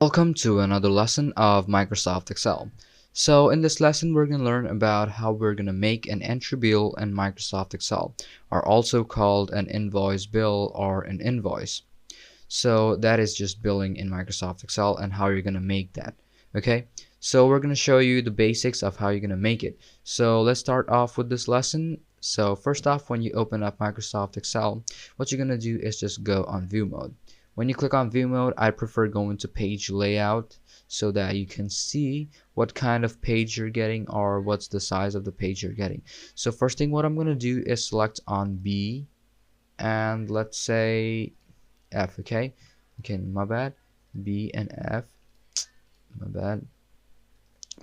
Welcome to another lesson of Microsoft Excel. So in this lesson we're going to learn about how we're going to make an entry bill in Microsoft Excel, or also called an invoice bill or an invoice. So that is just billing in Microsoft Excel and how you're going to make that. Okay, so we're going to show you the basics of how you're going to make it. So let's start off with this lesson. So first off, when you open up Microsoft Excel, what you're going to do is just go on view mode. When you click on view mode, I prefer going to page layout so that you can see what kind of page you're getting or what's the size of the page you're getting. So first thing what I'm going to do is select on B and let's say F. Okay, my bad. B and F, my bad.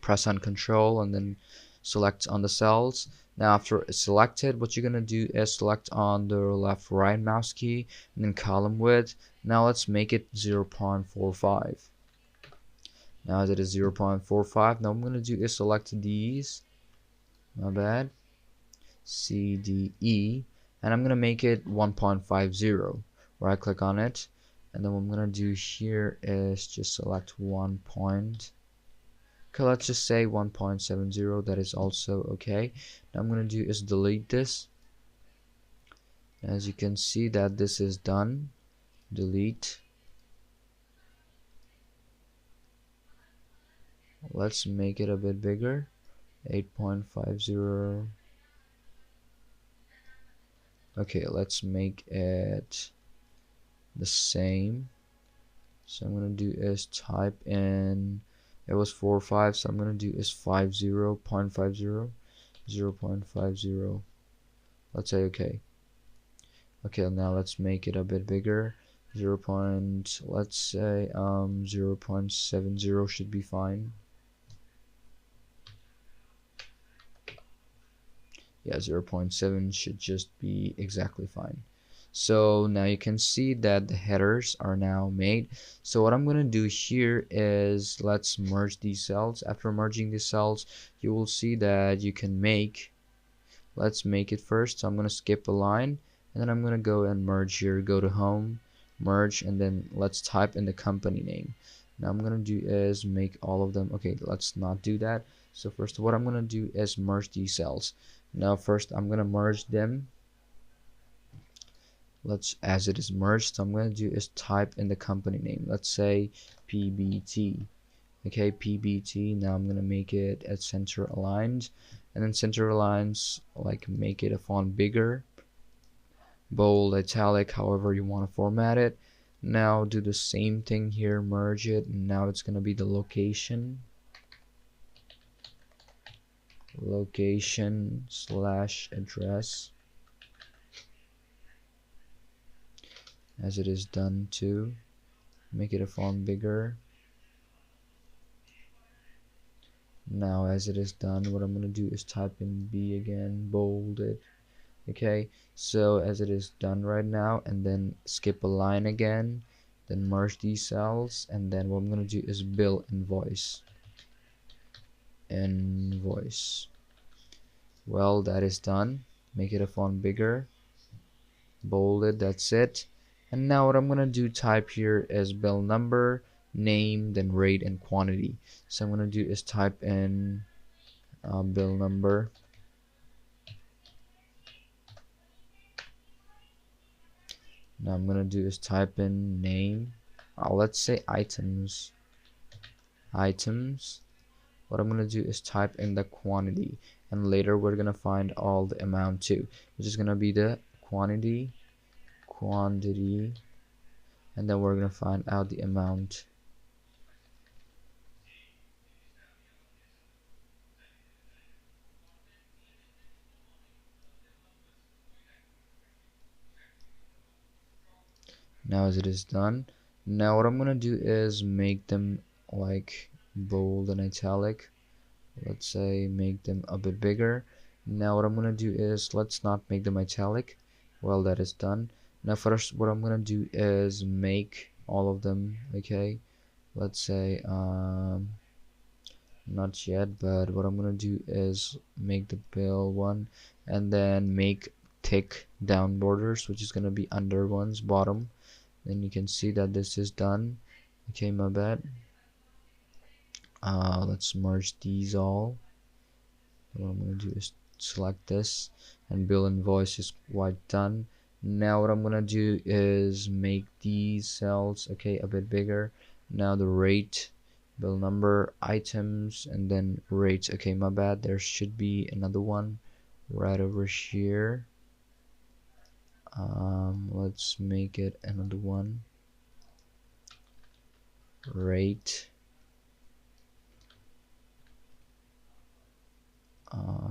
Press on control and then select on the cells. Now after it's selected, what you're gonna do is select on the left right mouse key and then column width. Now let's make it 0.45. Now as it is 0.45, now what I'm gonna do is select these, my bad, C, D, E, and I'm gonna make it 1.50. Right click on it, and then what I'm gonna do here is just select 1 point. Okay, let's just say 1.70. That is also okay. Now I'm gonna do is delete this. As you can see that this is done. Delete. Let's make it a bit bigger. 8.50. Okay, let's make it the same. So I'm gonna do is type in, it was 45, so I'm gonna do is 50.50, 0.50. Let's say okay. Okay, now let's make it a bit bigger. Let's say 0.70 should be fine. Yeah, 0.7 should just be exactly fine. So now you can see that the headers are now made. So what I'm gonna do here is let's merge these cells. After merging these cells, you will see that you can make, let's make it first. So I'm gonna skip a line and then I'm gonna go and merge here. Go to home, merge, and then let's type in the company name. Now I'm gonna do is make all of them. Okay, let's not do that. So first what I'm gonna do is merge these cells. Now first I'm gonna merge them. Let's, as it is merged, so I'm going to do is type in the company name. Let's say PBT. Okay, PBT. Now I'm going to make it at center aligned, and then center aligns, like make it a font bigger, bold, italic, however you want to format it. Now do the same thing here, merge it, and now it's going to be the location slash address. As it is done too, make it a font bigger. Now as it is done, what I'm going to do is type in B again, bold it. Okay, so as it is done right now, and then skip a line again, then merge these cells, and then what I'm going to do is bill invoice. Well, that is done. Make it a font bigger, bold it, that's it. And now what I'm gonna do, type here is bill number, name, then rate and quantity. So I'm gonna do is type in bill number. Now I'm gonna do is type in name. Let's say items. What I'm gonna do is type in the quantity, and later we're gonna find all the amount too, which is gonna be the quantity, and then we're gonna find out the amount. Now as it is done, now what I'm gonna do is make them like bold and italic. Let's say make them a bit bigger. Now what I'm gonna do is, let's not make them italic. Well, that is done. Now first what I'm gonna do is make all of them, okay, let's say not yet, but what I'm gonna do is make the bill one, and then make thick down borders, which is gonna be under one's bottom. Then you can see that this is done. Okay, my bad. Let's merge these all. What I'm gonna do is select this, and bill invoice is quite done. Now what I'm gonna do is make these cells, okay, a bit bigger. Now the rate, bill number, items, and then rates. Okay, my bad, there should be another one right over here. Let's make it another one, rate,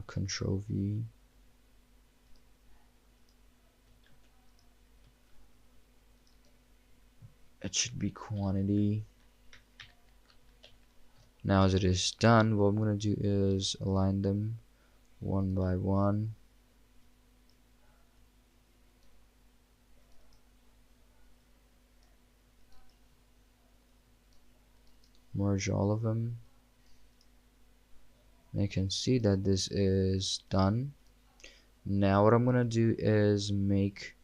control V. It should be quantity. Now as it is done, what I'm going to do is align them one by one. Merge all of them. And you can see that this is done. Now what I'm going to do is make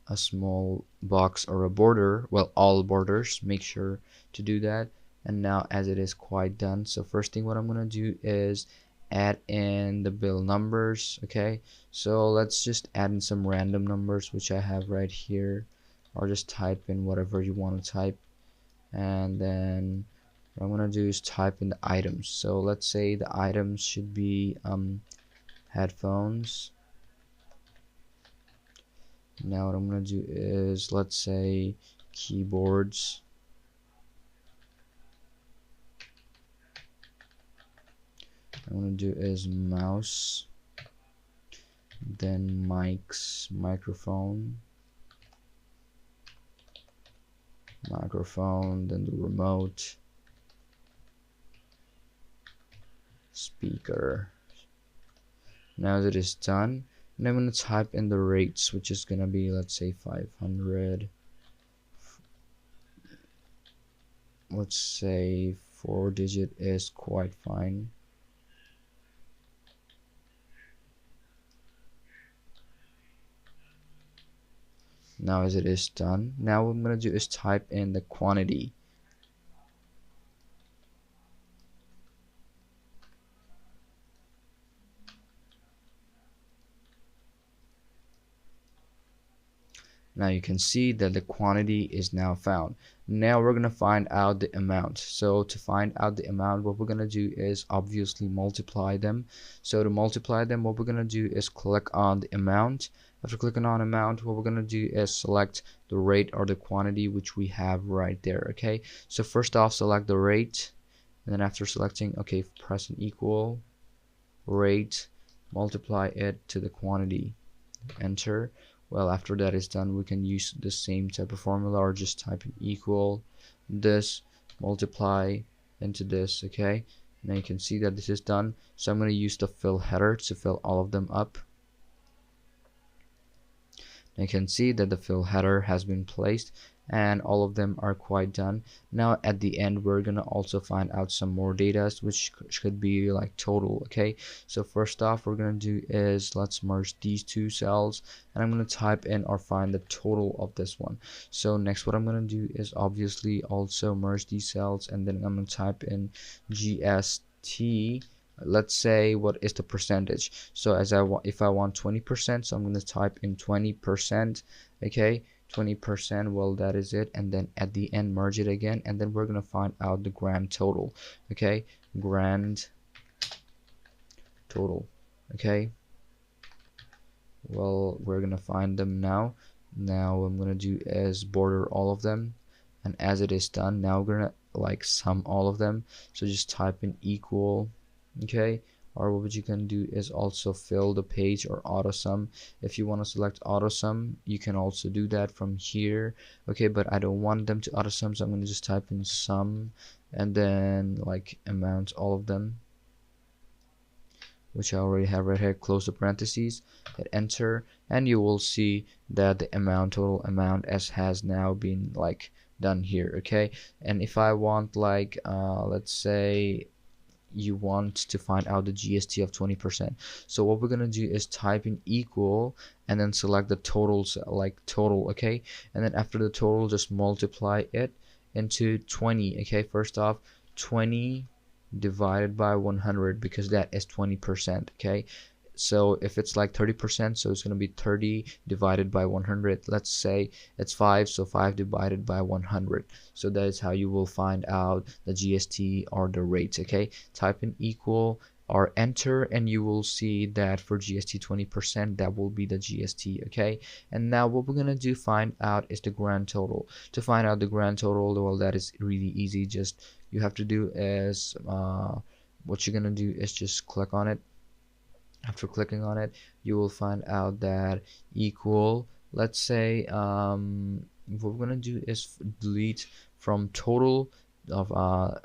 a small box or a border, well, all borders, make sure to do that. And now as it is quite done, so first thing what I'm gonna do is add in the bill numbers. Okay, so let's just add in some random numbers which I have right here, or just type in whatever you want to type. And then what I'm gonna do is type in the items. So let's say the items should be headphones. Now what I'm gonna do is, let's say, keyboards. I'm gonna do is mouse, then mics, microphone, then the remote, speaker. Now that it's done, and I'm gonna type in the rates, which is gonna be, let's say, 500. Let's say 4-digit is quite fine. Now as it is done, now what I'm gonna do is type in the quantity. Now you can see that the quantity is now found. Now we're gonna find out the amount. So to find out the amount, what we're gonna do is obviously multiply them. So to multiply them, what we're gonna do is click on the amount. After clicking on amount, what we're gonna do is select the rate or the quantity which we have right there. Okay, so first off, select the rate, and then after selecting, okay, press an equal rate, multiply it to the quantity, enter. Well, after that is done, we can use the same type of formula, or just type in equal this, multiply into this. Okay, now you can see that this is done. So I'm going to use the fill header to fill all of them up. Now you can see that the fill header has been placed, and all of them are quite done. Now at the end, we're gonna also find out some more data, which should be like total. Okay, so first off, we're gonna do is, let's merge these two cells, and I'm gonna type in or find the total of this one. So next, what I'm gonna do is obviously also merge these cells, and then I'm gonna type in GST. Let's say what is the percentage. So as if I want 20%, so I'm going to type in 20%. Okay, 20%. Well, that is it. And then at the end, merge it again, and then we're going to find out the grand total. Okay, grand total. Okay, well, we're going to find them now. Now what I'm going to do is border all of them, and as it is done, now we're going to like sum all of them. So just type in equal. Okay, or what you can do is also fill the page or auto sum. If you want to select auto sum, you can also do that from here. Okay, but I don't want them to auto sum, so I'm going to just type in sum, and then like amount, all of them, which I already have right here. Close the parentheses, hit enter, and you will see that the total amount as has now been like done here. Okay, and if I want like let's say you want to find out the GST of 20%. So what we're gonna do is type in equal, and then select the totals, like total. Okay, and then after the total, just multiply it into 20. Okay, first off, 20 divided by 100 because that is 20%. Okay, so if it's like 30%, so it's going to be 30 divided by 100. Let's say it's 5, so 5 divided by 100. So that is how you will find out the GST or the rates. Okay, type in equal or enter, and you will see that for GST 20%, that will be the GST. Okay, and now what we're gonna do find out is the grand total. To find out the grand total, well, that is really easy. Just you have to do is what you're gonna do is just click on it. After clicking on it, you will find out that equal, let's say, what we're gonna do is delete from total of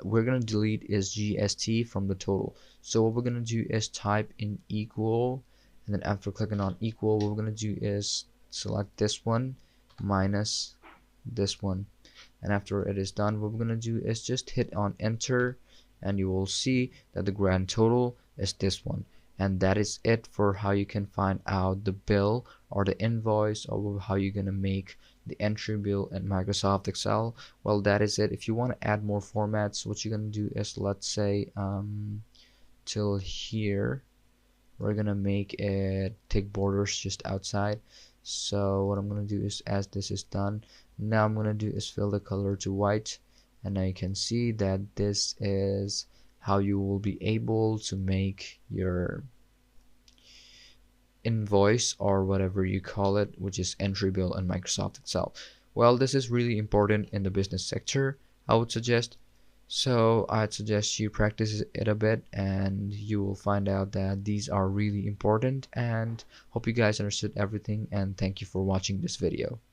we're gonna delete is GST from the total. So what we're gonna do is type in equal, and then after clicking on equal, what we're gonna do is select this one minus this one, and after it is done, what we're gonna do is just hit on enter, and you will see that the grand total is this one. And that is it for how you can find out the bill or the invoice, or how you're gonna make the entry bill in Microsoft Excel. Well, that is it. If you want to add more formats, what you're gonna do is, let's say, till here, we're gonna make it take borders just outside. So what I'm gonna do is, as this is done, now I'm gonna do is fill the color to white, and now you can see that this is how you will be able to make your invoice or whatever you call it, which is entry bill in Microsoft Excel. Well, this is really important in the business sector, I would suggest. So I'd suggest you practice it a bit, and you will find out that these are really important. And hope you guys understood everything, and thank you for watching this video.